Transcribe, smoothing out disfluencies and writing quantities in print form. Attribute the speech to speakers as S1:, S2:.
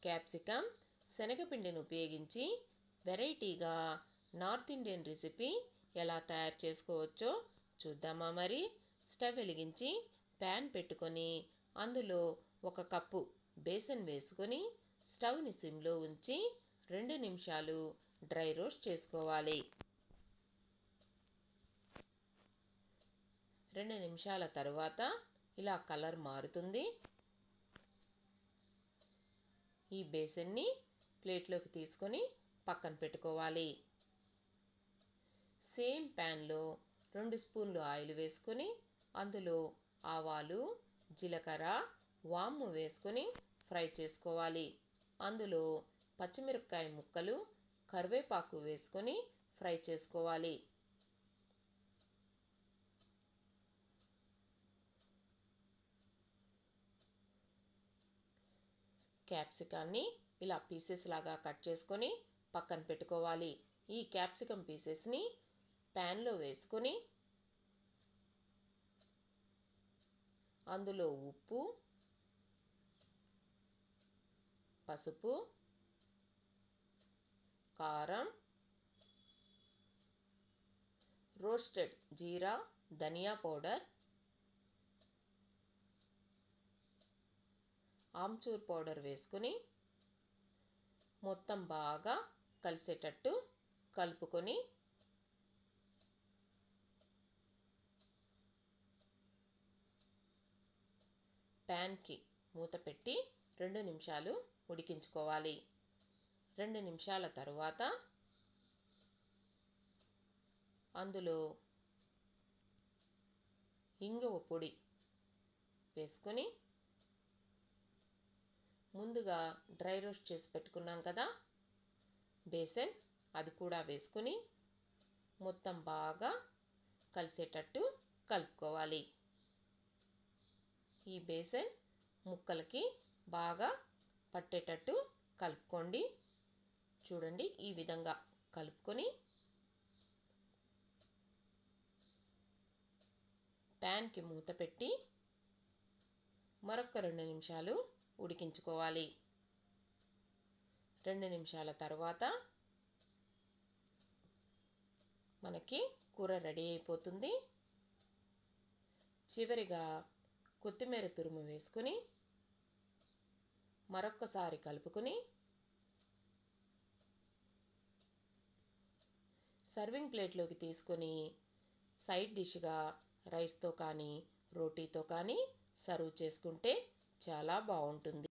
S1: Capsicum శనగపిండిని ఉపయోగించి వెరైటీగా నార్త్ ఇండియన్ రెసిపీ ఎలా తయారు చేసుకోవచ్చో చూద్దామా మరి. స్టవ్ వెలిగించి ప్యాన్ పెట్టుకొని అందులో 1 కప్పు బేసన్ వేసుకొని స్టవ్ని సిమ్లో ఉంచి 2 నిమిషాలు డ్రై రోస్ట్ చేసుకోవాలి. 2 నిమిషాల తర్వాత ఇలా కలర్ మారుతుంది. ఈ బేసన్ని ప్లేట్లోకి తీసుకొని పక్కన పెట్టుకోవాలి. సేమ్ ప్యాన్లో 2 స్పూన్లు ఆయిల్ వేసుకొని అందులో ఆవాలు, జీలకర్ర, వాము వేసుకొని ఫ్రై చేసుకోవాలి. అందులో పచ్చిమిరపకాయ ముక్కలు, కరివేపాకు వేసుకొని ఫ్రై చేసుకోవాలి. క్యాప్సికాన్ని ఇలా పీసెస్ లాగా కట్ చేసుకొని పక్కన పెట్టుకోవాలి. ఈ క్యాప్సికమ్ పీసెస్ని ప్యాన్లో వేసుకొని అందులో ఉప్పు, పసుపు, కారం, రోస్టెడ్ జీరా, ధనియా పౌడర్, ఆమ్చూర్ పౌడర్ వేసుకొని మొత్తం బాగా కలిసేటట్టు కలుపుకొని ప్యాన్కి మూత పెట్టి 2 నిమిషాలు ఉడికించుకోవాలి. 2 నిమిషాల తరువాత అందులో ఇంగువ పొడి వేసుకొని ముందుగా డ్రై రోస్ట్ చేసి పెట్టుకున్నాం కదా బేసన్, అది కూడా వేసుకొని మొత్తం బాగా కలిసేటట్టు కలుపుకోవాలి. ఈ బేసన్ ముక్కలకి బాగా పట్టేటట్టు కలుపుకోండి. చూడండి, ఈ విధంగా కలుపుకొని ప్యాన్కి మూత పెట్టి మరొక 2 నిమిషాలు ఉడికించుకోవాలి. 2 నిమిషాల తర్వాత మనకి కూర రెడీ అయిపోతుంది. చివరిగా కొత్తిమీర తురుము వేసుకొని మరొక్కసారి కలుపుకొని సర్వింగ్ ప్లేట్లోకి తీసుకొని సైడ్ డిష్గా రైస్తో కానీ రోటీతో కానీ సర్వ్ చేసుకుంటే చాలా బాగుంటుంది.